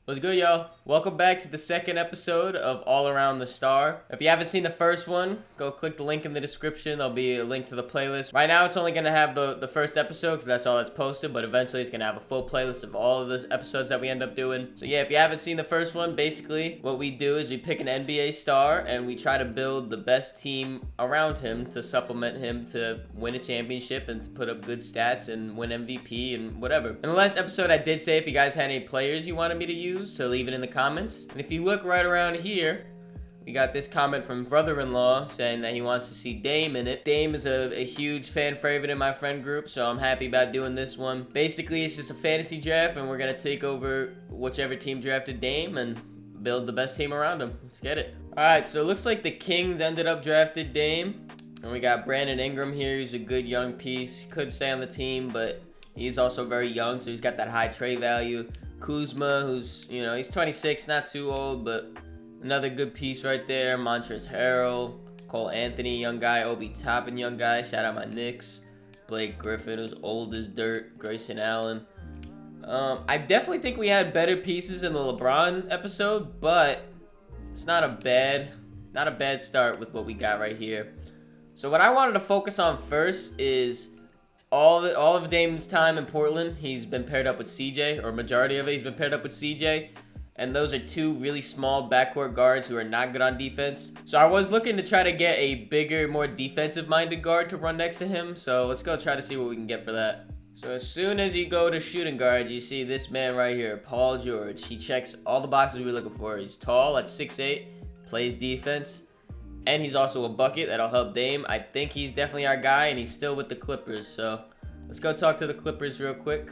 What's good, y'all? Welcome back to the second episode of All Around the Star. If you haven't seen the first one, go click the link in the description. There'll be a link to the playlist. Right now, it's only going to have the first episode because that's all that's posted, but eventually it's going to have a full playlist of all of the episodes that we end up doing. So yeah, if you haven't seen the first one, basically what we do is we pick an NBA star and we try to build the best team around him to supplement him to win a championship and to put up good stats and win MVP and whatever. In the last episode, I did say if you guys had any players you wanted me to use, to leave it in the comments. And if you look right around here, we got this comment from brother-in-law saying that he wants to see Dame in it. Dame is a huge fan favorite in my friend group, so I'm happy about doing this one. Basically, it's just a fantasy draft, and we're going to take over whichever team drafted Dame and build the best team around him. Let's get it. Alright, so it looks like the Kings ended up drafted Dame. And we got Brandon Ingram here. He's a good young piece. Could stay on the team, but he's also very young, so he's got that high trade value. Kuzma, who's, he's 26, not too old, but another good piece right there. Montrezl Harrell, Cole Anthony, young guy. Obi Toppin, young guy. Shout out my Knicks. Blake Griffin, who's old as dirt. Grayson Allen. I definitely think we had better pieces in the LeBron episode, but it's not a bad start with what we got right here. So what I wanted to focus on first is all of Dame's time in Portland, he's been paired up with CJ, or majority of it, he's been paired up with CJ. And those are two really small backcourt guards who are not good on defense. So I was looking to try to get a bigger, more defensive-minded guard to run next to him. So let's go try to see what we can get for that. So as soon as you go to shooting guard, you see this man right here, Paul George. He checks all the boxes we're looking for. He's tall at 6'8", plays defense. And he's also a bucket that'll help Dame. I think he's definitely our guy, and he's still with the Clippers. So let's go talk to the Clippers real quick.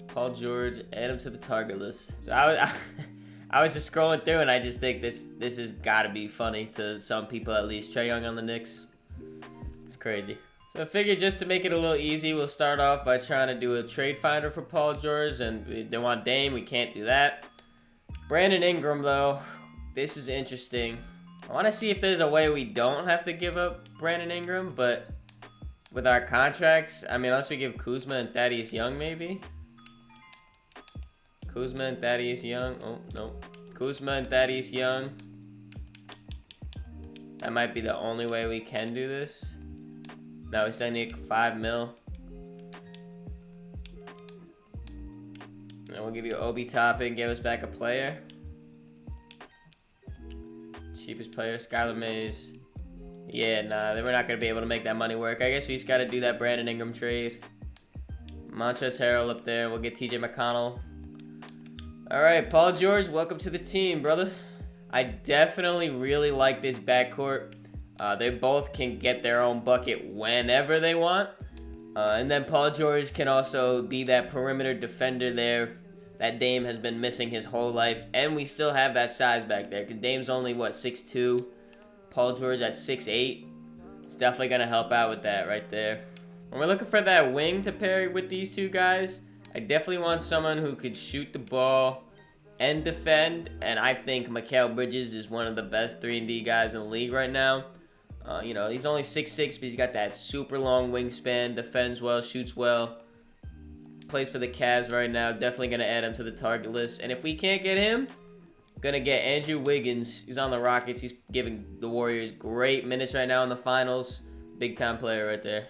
Paul George, add him to the target list. So I was just scrolling through, and I just think this has got to be funny to some people at least. Trae Young on the Knicks. It's crazy. So I figured just to make it a little easy, we'll start off by trying to do a trade finder for Paul George, and they want Dame. We can't do that. Brandon Ingram, though, this is interesting. I want to see if there's a way we don't have to give up Brandon Ingram, but with our contracts, I mean, unless we give Kuzma and Thaddeus Young, maybe. Kuzma and Thaddeus Young. Oh, no. Kuzma and Thaddeus Young. That might be the only way we can do this. No, we still need $5 million. And we'll give you Obi Toppin, give us back a player. Cheapest player, Skylar Mays. Yeah, nah, we're not going to be able to make that money work. I guess we just got to do that Brandon Ingram trade. Montrezl Harrell up there. We'll get TJ McConnell. All right, Paul George, welcome to the team, brother. I definitely really like this backcourt. They both can get their own bucket whenever they want. And then Paul George can also be that perimeter defender there that Dame has been missing his whole life. And we still have that size back there because Dame's only, 6'2". Paul George at 6'8". It's definitely going to help out with that right there. When we're looking for that wing to pair with these two guys, I definitely want someone who could shoot the ball and defend. And I think Mikal Bridges is one of the best 3-and-D guys in the league right now. He's only 6'6", but he's got that super long wingspan, defends well, shoots well. Plays for the Cavs right now. Definitely going to add him to the target list. And if we can't get him, going to get Andrew Wiggins. He's on the Rockets. He's giving the Warriors great minutes right now in the finals. Big time player right there.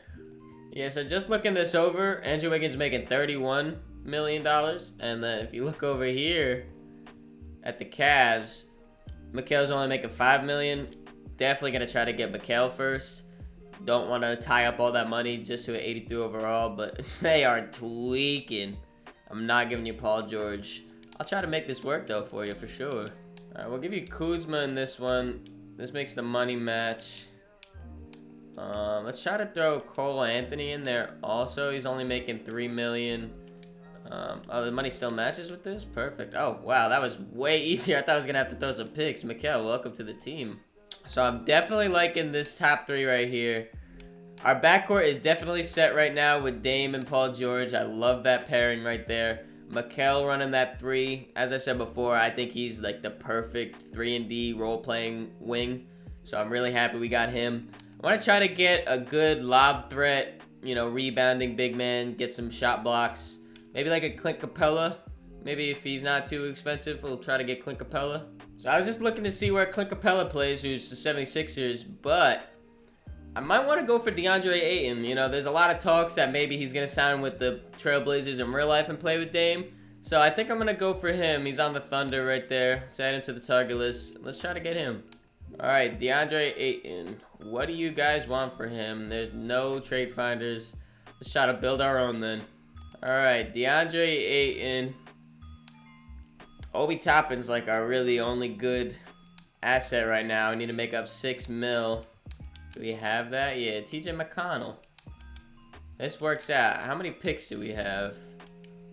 Yeah, so just looking this over, Andrew Wiggins making $31 million. And then if you look over here at the Cavs, Mikal's only making $5 million. Definitely going to try to get Mikal first. Don't want to tie up all that money just to an 83 overall, but they are tweaking. I'm not giving you Paul George. I'll try to make this work, though, for you, for sure. All right, we'll give you Kuzma in this one. This makes the money match. Let's try to throw Cole Anthony in there also. He's only making $3 million. Oh, the money still matches with this? Perfect. Oh, wow, that was way easier. I thought I was going to have to throw some picks. Mikal, welcome to the team. So I'm definitely liking this top three right here. Our backcourt is definitely set right now with Dame and Paul George. I love that pairing right there. Mikal running that three. As I said before, I think he's like the perfect 3-and-D role-playing wing. So I'm really happy we got him. I want to try to get a good lob threat, rebounding big man, get some shot blocks. Maybe like a Clint Capella. Maybe if he's not too expensive, we'll try to get Clint Capella. So I was just looking to see where Clint Capella plays, who's the 76ers, but I might want to go for DeAndre Ayton. You know, there's a lot of talks that maybe he's going to sign with the Trailblazers in real life and play with Dame. So I think I'm going to go for him. He's on the Thunder right there. Let's add him to the target list. Let's try to get him. All right, DeAndre Ayton. What do you guys want for him? There's no trade finders. Let's try to build our own then. All right, DeAndre Ayton. Obi Toppin's like our really only good asset right now. We need to make up 6 mil. Do we have that? Yeah, TJ McConnell. This works out. How many picks do we have?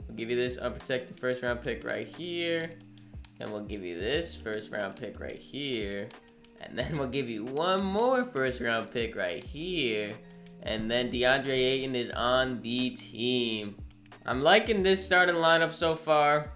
We'll give you this unprotected first round pick right here. And we'll give you this first round pick right here. And then we'll give you one more first round pick right here. And then DeAndre Ayton is on the team. I'm liking this starting lineup so far.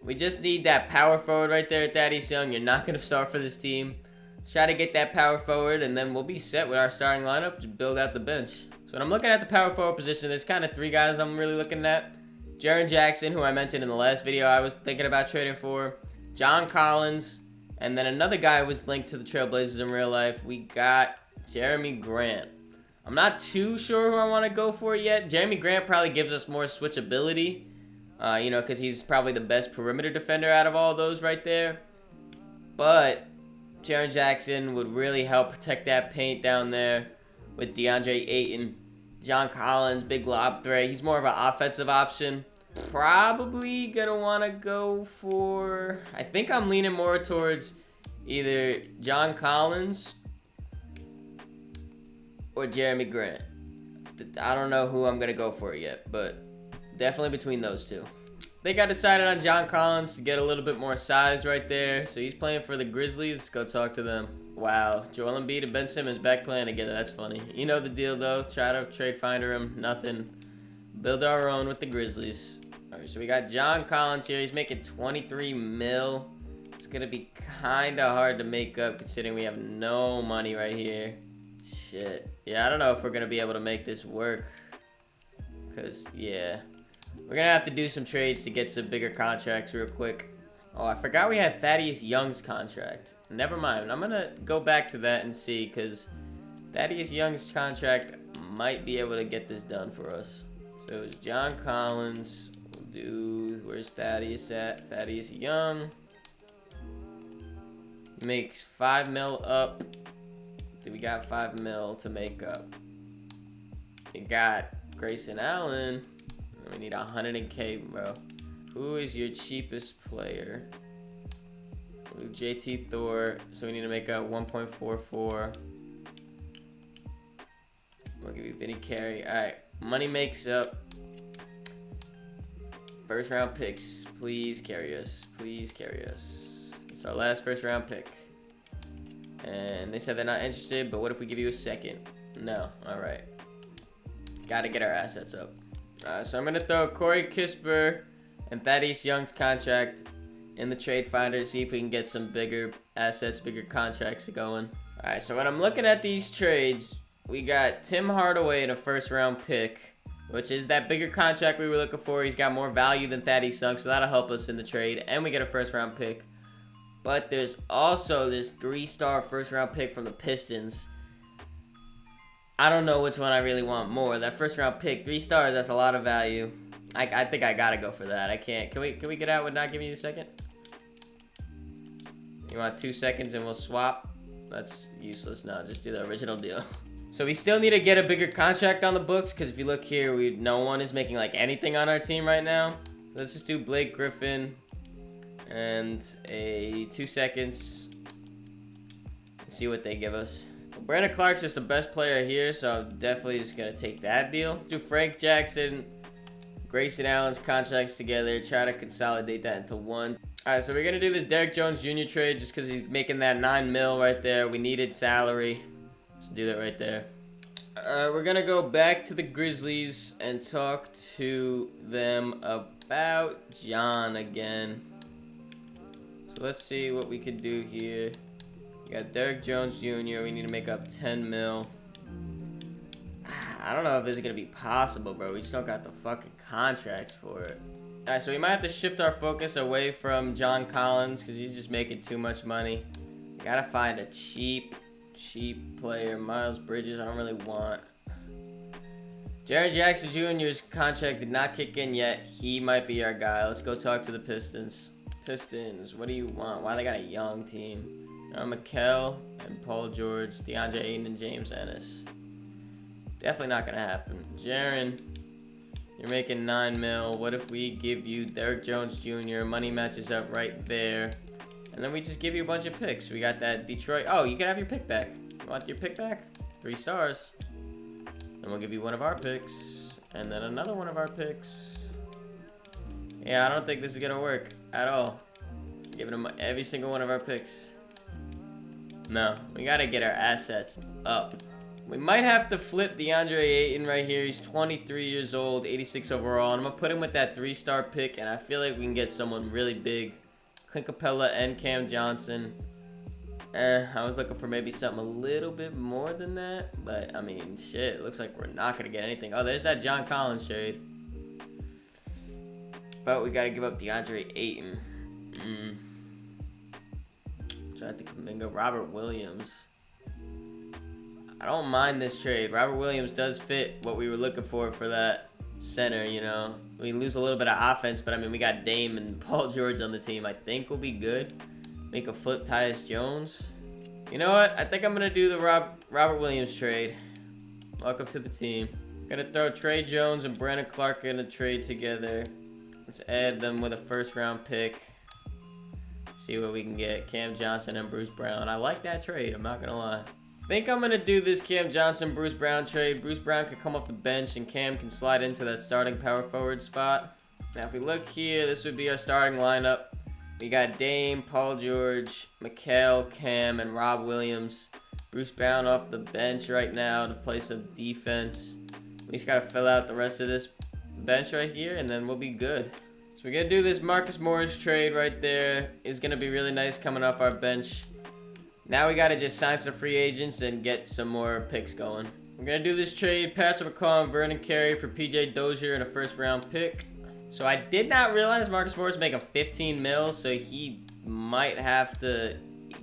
We just need that power forward right there at Thaddeus Young. You're not going to start for this team. Let's try to get that power forward, and then we'll be set with our starting lineup to build out the bench. So when I'm looking at the power forward position, there's kind of 3 guys I'm really looking at. Jaren Jackson, who I mentioned in the last video I was thinking about trading for. John Collins. And then another guy who was linked to the Trailblazers in real life. We got Jeremy Grant. I'm not too sure who I want to go for yet. Jeremy Grant probably gives us more switchability. You know, because he's probably the best perimeter defender out of all those right there. But Jaren Jackson would really help protect that paint down there with DeAndre Ayton. John Collins, big lob threat. He's more of an offensive option. Probably going to want to go for... I think I'm leaning more towards either John Collins or Jeremy Grant. I don't know who I'm going to go for yet, but definitely between those two. I think I decided on John Collins to get a little bit more size right there. So he's playing for the Grizzlies. Let's go talk to them. Wow, Joel Embiid and Ben Simmons back playing together. That's funny. You know the deal, though. Try to trade finder him. Nothing. Build our own with the Grizzlies. All right, so we got John Collins here. He's making 23 mil. It's going to be kind of hard to make up considering we have no money right here. Shit. Yeah, I don't know if we're going to be able to make this work. Because, yeah. We're going to have to do some trades to get some bigger contracts real quick. Oh, I forgot we had Thaddeus Young's contract. Never mind. I'm going to go back to that and see because Thaddeus Young's contract might be able to get this done for us. So it's John Collins. We'll do... Where's Thaddeus at? Thaddeus Young. Makes 5 mil up. We got 5 mil to make up. We got Grayson Allen. We need 100K, bro. Who is your cheapest player? JT Thor. So we need to make up 1.44. We'll give you Vinny Carey. Alright. Money makes up. First round picks. Please carry us. Please carry us. It's our last first round pick. And they said they're not interested, but what if we give you a second? No. Alright. Gotta get our assets up. So I'm going to throw Corey Kispert and Thaddeus Young's contract in the trade finder to see if we can get some bigger assets, bigger contracts going. Alright, so when I'm looking at these trades, we got Tim Hardaway in a first round pick, which is that bigger contract we were looking for. He's got more value than Thaddeus Young, so that'll help us in the trade, and we get a first round pick. But there's also this 3-star first round pick from the Pistons. I don't know which one I really want more. That first round pick, 3 stars, that's a lot of value. I think I gotta go for that. I can't. Can we get out with not giving you a second? You want 2 seconds and we'll swap? That's useless. No, just do the original deal. So we still need to get a bigger contract on the books because if you look here, no one is making like anything on our team right now. So let's just do Blake Griffin and a 2 seconds and see what they give us. Brandon Clark's just the best player here, so I'm definitely just going to take that deal. Do Frank Jackson, Grayson Allen's contracts together, try to consolidate that into one. Alright, so we're going to do this Derrick Jones Jr. trade just because he's making that 9 mil right there. We needed salary. Let's do that right there. We're going to go back to the Grizzlies and talk to them about John again. So let's see what we can do here. We got Derrick Jones Jr. We need to make up 10 mil. I don't know if this is going to be possible, bro. We just don't got the fucking contracts for it. Alright, so we might have to shift our focus away from John Collins because he's just making too much money. We gotta find a cheap player. Miles Bridges, I don't really want. Jaren Jackson Jr.'s contract did not kick in yet. He might be our guy. Let's go talk to the Pistons. Pistons, what do you want? Why they got a young team? Mikal and Paul George, DeAndre Ayton, and James Ennis. Definitely not gonna happen. Jaren, you're making $9 million. What if we give you Derrick Jones Jr.? Money matches up right there. And then we just give you a bunch of picks. We got that Detroit. Oh, you can have your pick back. You want your pick back? 3 stars. Then we'll give you one of our picks. And then another one of our picks. Yeah, I don't think this is gonna work at all. Giving them every single one of our picks. No, we gotta get our assets up. We might have to flip DeAndre Ayton right here. He's 23 years old, 86 overall. And I'm gonna put him with that 3-star pick, and I feel like we can get someone really big. Clint Capella and Cam Johnson. I was looking for maybe something a little bit more than that. But, I mean, shit, it looks like we're not gonna get anything. Oh, there's that John Collins trade. But we gotta give up DeAndre Ayton. Trying to think of Robert Williams. I don't mind this trade. Robert Williams does fit what we were looking for that center, you know. We lose a little bit of offense, but I mean, we got Dame and Paul George on the team. I think we'll be good. Make a flip Tyus Jones. You know what? I think I'm going to do the Robert Williams trade. Welcome to the team. Going to throw Trey Jones and Brandon Clark in a trade together. Let's add them with a 1st-round pick. See what we can get. Cam Johnson and Bruce Brown. I like that trade. I'm not going to lie. I think I'm going to do this Cam Johnson, Bruce Brown trade. Bruce Brown can come off the bench and Cam can slide into that starting power forward spot. Now, if we look here, this would be our starting lineup. We got Dame, Paul George, Mikal, Cam, and Rob Williams. Bruce Brown off the bench right now to play some defense. We just got to fill out the rest of this bench right here, and then we'll be good. So we're going to do this Marcus Morris trade right there. It's going to be really nice coming off our bench. Now we got to just sign some free agents and get some more picks going. We're going to do this trade, Patrick McCaw and Vernon Carey for PJ Dozier and a 1st-round pick. So I did not realize Marcus Morris is making 15 mil, so he might have to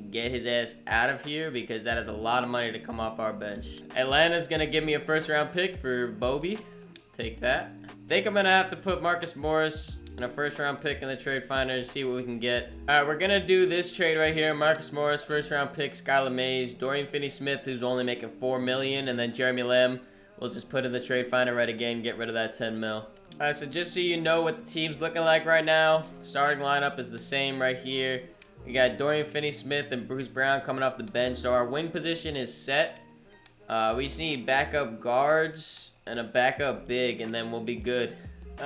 get his ass out of here because that is a lot of money to come off our bench. Atlanta's going to give me a 1st-round pick for Bobby. Take that. I think I'm going to have to put Marcus Morris and a 1st-round pick in the trade finder to see what we can get. Alright, we're gonna do this trade right here. Marcus Morris, 1st-round pick, Skylar Mays, Dorian Finney-Smith, who's only making $4 million, and then Jeremy Lamb. We'll just put in the trade finder right again, get rid of that 10 mil. Alright, so just so you know what the team's looking like right now, starting lineup is the same right here. We got Dorian Finney-Smith and Bruce Brown coming off the bench, so our wing position is set. We just need backup guards and a backup big, and then we'll be good.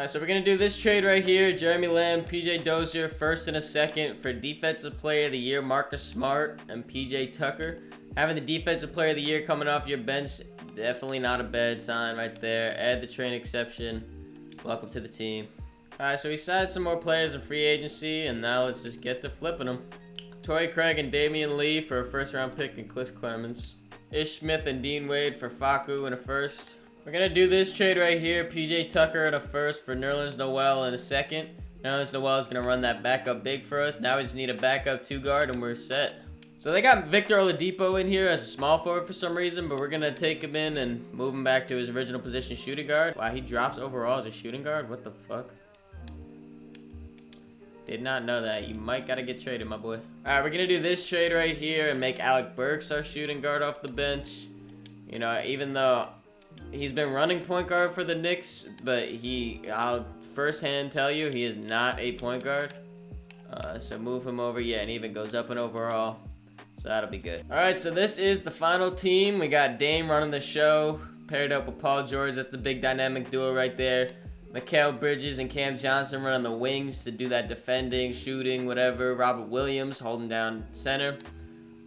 So we're going to do this trade right here. Jeremy Lamb, PJ Dozier, 1st and a 2nd for Defensive Player of the Year, Marcus Smart and PJ Tucker. Having the Defensive Player of the Year coming off your bench, definitely not a bad sign right there. Add the train exception. Welcome to the team. Alright, so we signed some more players in free agency, and now let's just get to flipping them. Torrey Craig and Damian Lee for a 1st-round pick and Cliff Clemens. Ish Smith and Dean Wade for Facu and a 1st. We're going to do this trade right here. PJ Tucker and a 1st for Nerlens Noel and a 2nd. Nerlens Noel is going to run that backup big for us. Now we just need a backup 2-guard and we're set. So they got Victor Oladipo in here as a small forward for some reason, but we're going to take him in and move him back to his original position, shooting guard. Wow, he drops overall as a shooting guard? What the fuck? Did not know that. You might got to get traded, my boy. Alright, we're going to do this trade right here and make Alec Burks our shooting guard off the bench. You know, even though he's been running point guard for the Knicks, but I'll firsthand tell you, he is not a point guard. So move him over. Yeah, and even goes up in overall. So that'll be good. Alright, so this is the final team. We got Dame running the show, paired up with Paul George. That's the big dynamic duo right there. Mikal Bridges and Cam Johnson running the wings to do that defending, shooting, whatever. Robert Williams holding down center.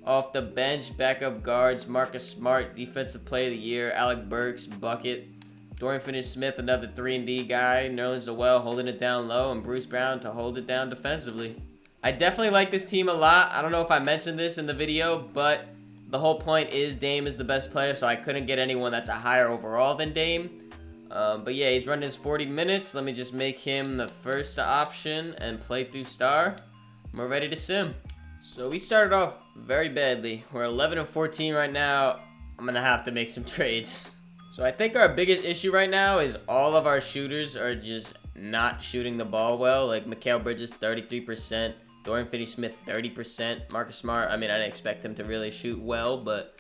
Off the bench, backup guards, Marcus Smart, Defensive Player of the Year, Alec Burks, bucket. Dorian Finney-Smith, another 3-and-D guy. Nerlens Noel holding it down low, and Bruce Brown to hold it down defensively. I definitely like this team a lot. I don't know if I mentioned this in the video, but the whole point is Dame is the best player, so I couldn't get anyone that's a higher overall than Dame. But yeah, he's running his 40 minutes. Let me just make him the first option and play through star. We're ready to sim. So we started off very badly. We're 11 and 14 right now. I'm gonna have to make some trades. So I think our biggest issue right now is all of our shooters are just not shooting the ball well. Like Mikal Bridges 33%, Dorian Finney-Smith 30%, Marcus Smart. I mean, I didn't expect him to really shoot well, but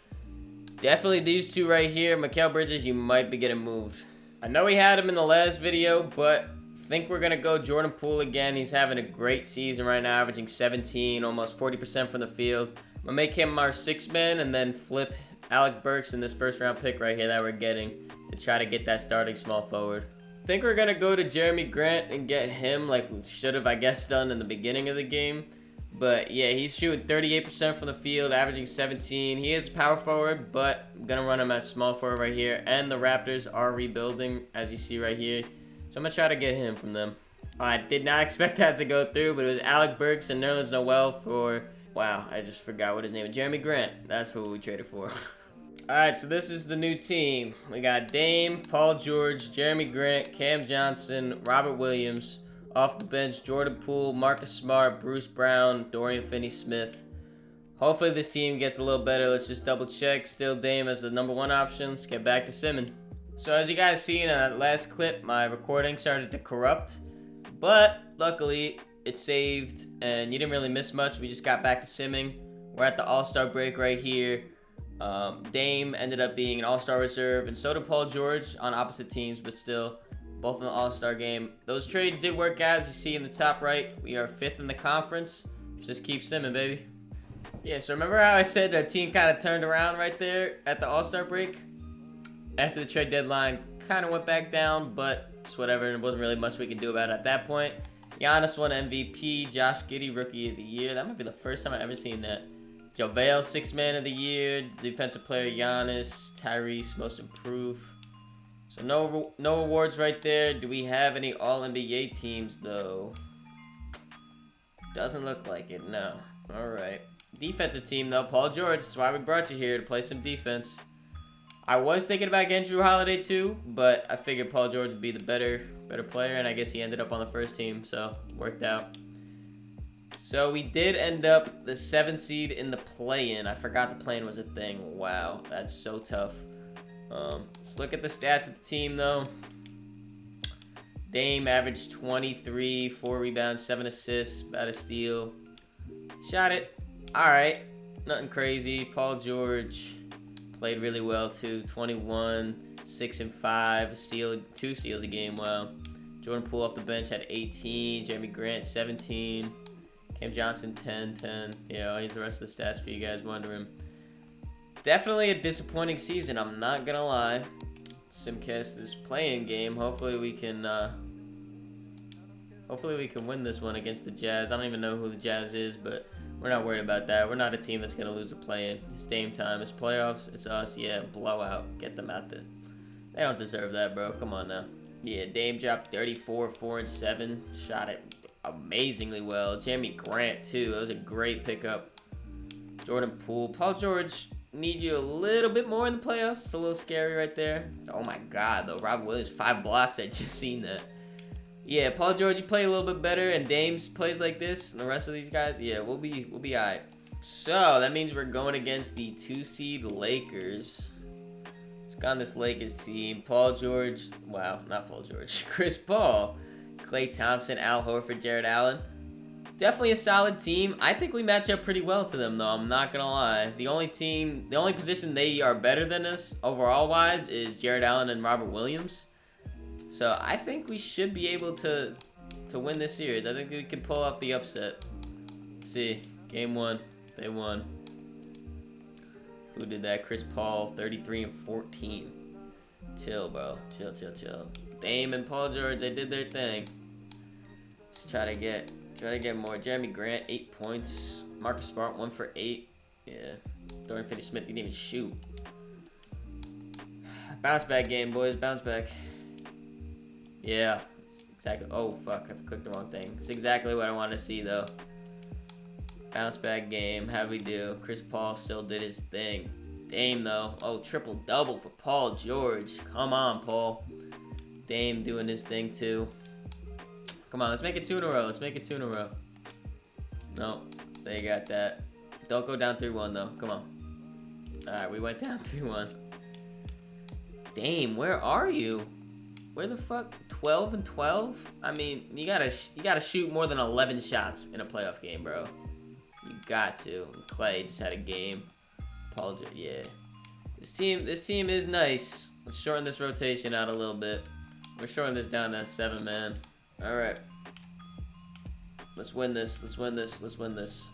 definitely these two right here. Mikal Bridges, you might be getting moved. I know we had him in the last video, but I think we're gonna go Jordan Poole again. He's having a great season right now, averaging 17, almost 40% from the field. I'm gonna make him our 6th man and then flip Alec Burks in this first round pick right here that we're getting to try to get that starting small forward. I think we're gonna go to Jeremy Grant and get him like we should have, I guess, done in the beginning of the game. But yeah, he's shooting 38% from the field, averaging 17. He is power forward, but I'm gonna run him at small forward right here. And the Raptors are rebuilding, as you see right here. So I'm gonna try to get him from them. I did not expect that to go through, but it was Alec Burks and Nerlens Noel for, wow, I just forgot what his name is. Jeremy Grant. That's who we traded for. Alright, so this is the new team. We got Dame, Paul George, Jeremy Grant, Cam Johnson, Robert Williams. Off the bench, Jordan Poole, Marcus Smart, Bruce Brown, Dorian Finney-Smith. Hopefully this team gets a little better. Let's just double check. Still Dame as the number 1 option. Let's get back to simming. So as you guys seen in that last clip, my recording started to corrupt. But luckily, it saved and you didn't really miss much. We just got back to simming. We're at the All-Star break right here. Dame ended up being an All-Star reserve, and so did Paul George on opposite teams, but still, both in the All-Star game. Those trades did work out, as you see in the top right. We are 5th in the conference. Just keep simming, baby. Yeah, so remember how I said our team kind of turned around right there at the All-Star break? After the trade deadline, kind of went back down, but it's whatever. There wasn't really much we could do about it at that point. Giannis won MVP. Josh Giddey, Rookie of the Year. That might be the first time I've ever seen that. JaVale, 6th Man of the Year. Defensive Player, Giannis. Tyrese, Most Improved. So no awards right there. Do we have any All-NBA teams, though? Doesn't look like it, no. All right. Defensive team, though. Paul George. That's why we brought you here, to play some defense. I was thinking about getting Drew Holiday, too, but I figured Paul George would be the better player, and I guess he ended up on the first team, so worked out. So we did end up the 7th seed in the play-in. I forgot the play-in was a thing. Wow, that's so tough. Let's look at the stats of the team, though. Dame averaged 23, 4 rebounds, 7 assists, about a steal. Shot it. All right, nothing crazy. Paul George played really well, too. 21, 6 and 5, steal, 2 steals a game. Wow. Jordan Poole off the bench had 18. Jeremy Grant, 17. Cam Johnson, 10, 10. Yeah, I'll use the rest of the stats for you guys wondering. Definitely a disappointing season, I'm not gonna lie. Simcast is playing game. Hopefully we can win this one against the Jazz. I don't even know who the Jazz is, but we're not worried about that. We're not a team that's gonna lose a play-in. It's Dame time. It's playoffs. It's us. Yeah, blowout. Get them out there. They don't deserve that, bro. Come on now. Yeah, Dame dropped 34, 4 and 7. Shot it amazingly well. Jeremy Grant too. That was a great pickup. Jordan Poole. Paul George. Need you a little bit more in the playoffs. It's a little scary right there. Oh my god, though. Robert Williams, 5 blocks. I just seen that. Yeah, Paul George, you play a little bit better, and Dame's plays like this, and the rest of these guys, yeah, we'll be alright. So that means we're going against the 2 seed Lakers. Let's go on this Lakers team. Paul George, wow, not Paul George. Chris Paul, Klay Thompson, Al Horford, Jared Allen. Definitely a solid team. I think we match up pretty well to them, though. I'm not gonna lie. The only position they are better than us overall wise is Jared Allen and Robert Williams. So I think we should be able to win this series. I think we can pull off the upset. Let's see. Game 1, they won. Who did that? Chris Paul, 33 and 14. Chill, bro. Chill. Dame and Paul George, they did their thing. Let's try to get more. Jeremy Grant, 8 points. Marcus Smart, 1 for 8. Yeah. Dorian Finney-Smith, he didn't even shoot. Bounce back game, boys. Bounce back. Yeah. Exactly. Oh, fuck. I clicked the wrong thing. It's exactly what I wanted to see, though. Bounce back game. How'd we do? Chris Paul still did his thing. Dame, though. Oh, triple-double for Paul George. Come on, Paul. Dame doing his thing too. Come on, let's make it 2 in a row. Let's make it 2 in a row. No, they got that. Don't go down 3-1 though. Come on. All right, we went down 3-1. Dame, where are you? Where the fuck? 12 and 12? I mean, you gotta shoot more than 11 shots in a playoff game, bro. You got to. Clay just had a game. Paul, yeah. This team is nice. Let's shorten this rotation out a little bit. We're shortening this down to 7 man. All right. Let's win this. Let's win this. Let's win this.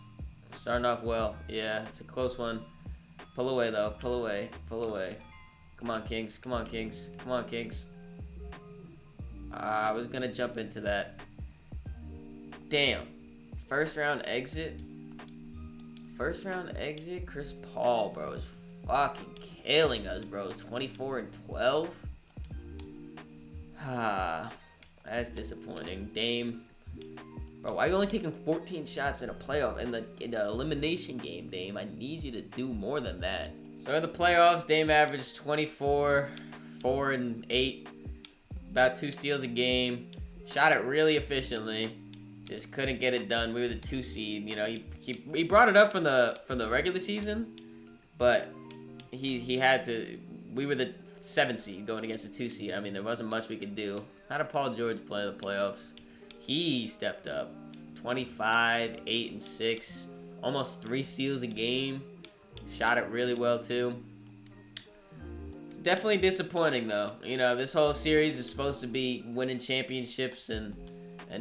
Starting off well. Yeah, it's a close one. Pull away though. Pull away. Pull away. Come on, Kings. Come on, Kings. Come on, Kings. I was gonna jump into that. Damn. First round exit. First round exit. Chris Paul, bro, is fucking killing us, bro. 24 and 12. That's disappointing. Dame. Bro, why are you only taking 14 shots in a playoff? In the elimination game, Dame, I need you to do more than that. So in the playoffs, Dame averaged 24, 4 and 8, about 2 steals a game. Shot it really efficiently, just couldn't get it done. We were the 2 seed. You know, he brought it up from the regular season, but he had to. We were the 7 seed going against the 2 seed. I mean, there wasn't much we could do. How did Paul George play in the playoffs? He stepped up. 25, 8 and 6, almost 3 steals a game. Shot it really well too. It's definitely disappointing though. You know, this whole series is supposed to be winning championships and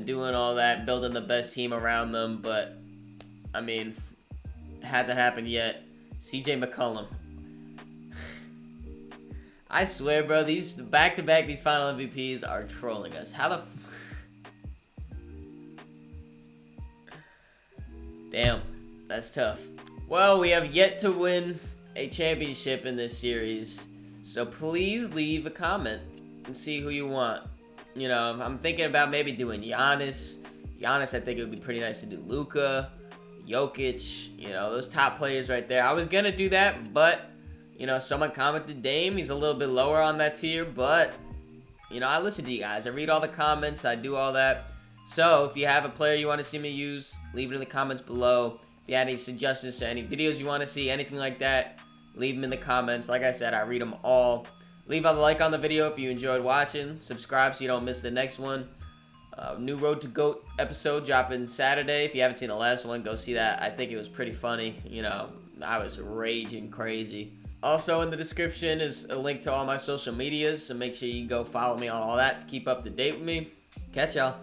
doing all that, building the best team around them, but I mean, it hasn't happened yet. CJ McCollum. I swear, bro, these back-to-back, these final MVPs are trolling us. How the Damn, that's tough. Well, we have yet to win a championship in this series, so please leave a comment and see who you want. You know, I'm thinking about maybe doing Giannis. Giannis, I think it would be pretty nice to do Luka, Jokic, you know, those top players right there. I was going to do that, but, you know, someone commented Dame. He's a little bit lower on that tier, but, you know, I listen to you guys. I read all the comments. I do all that. So, if you have a player you want to see me use, leave it in the comments below. If you have any suggestions to any videos you want to see, anything like that, leave them in the comments. Like I said, I read them all. Leave a like on the video if you enjoyed watching. Subscribe so you don't miss the next one. New Road to GOAT episode dropping Saturday. If you haven't seen the last one, go see that. I think it was pretty funny. You know, I was raging crazy. Also, in the description is a link to all my social medias, so make sure you go follow me on all that to keep up to date with me. Catch y'all.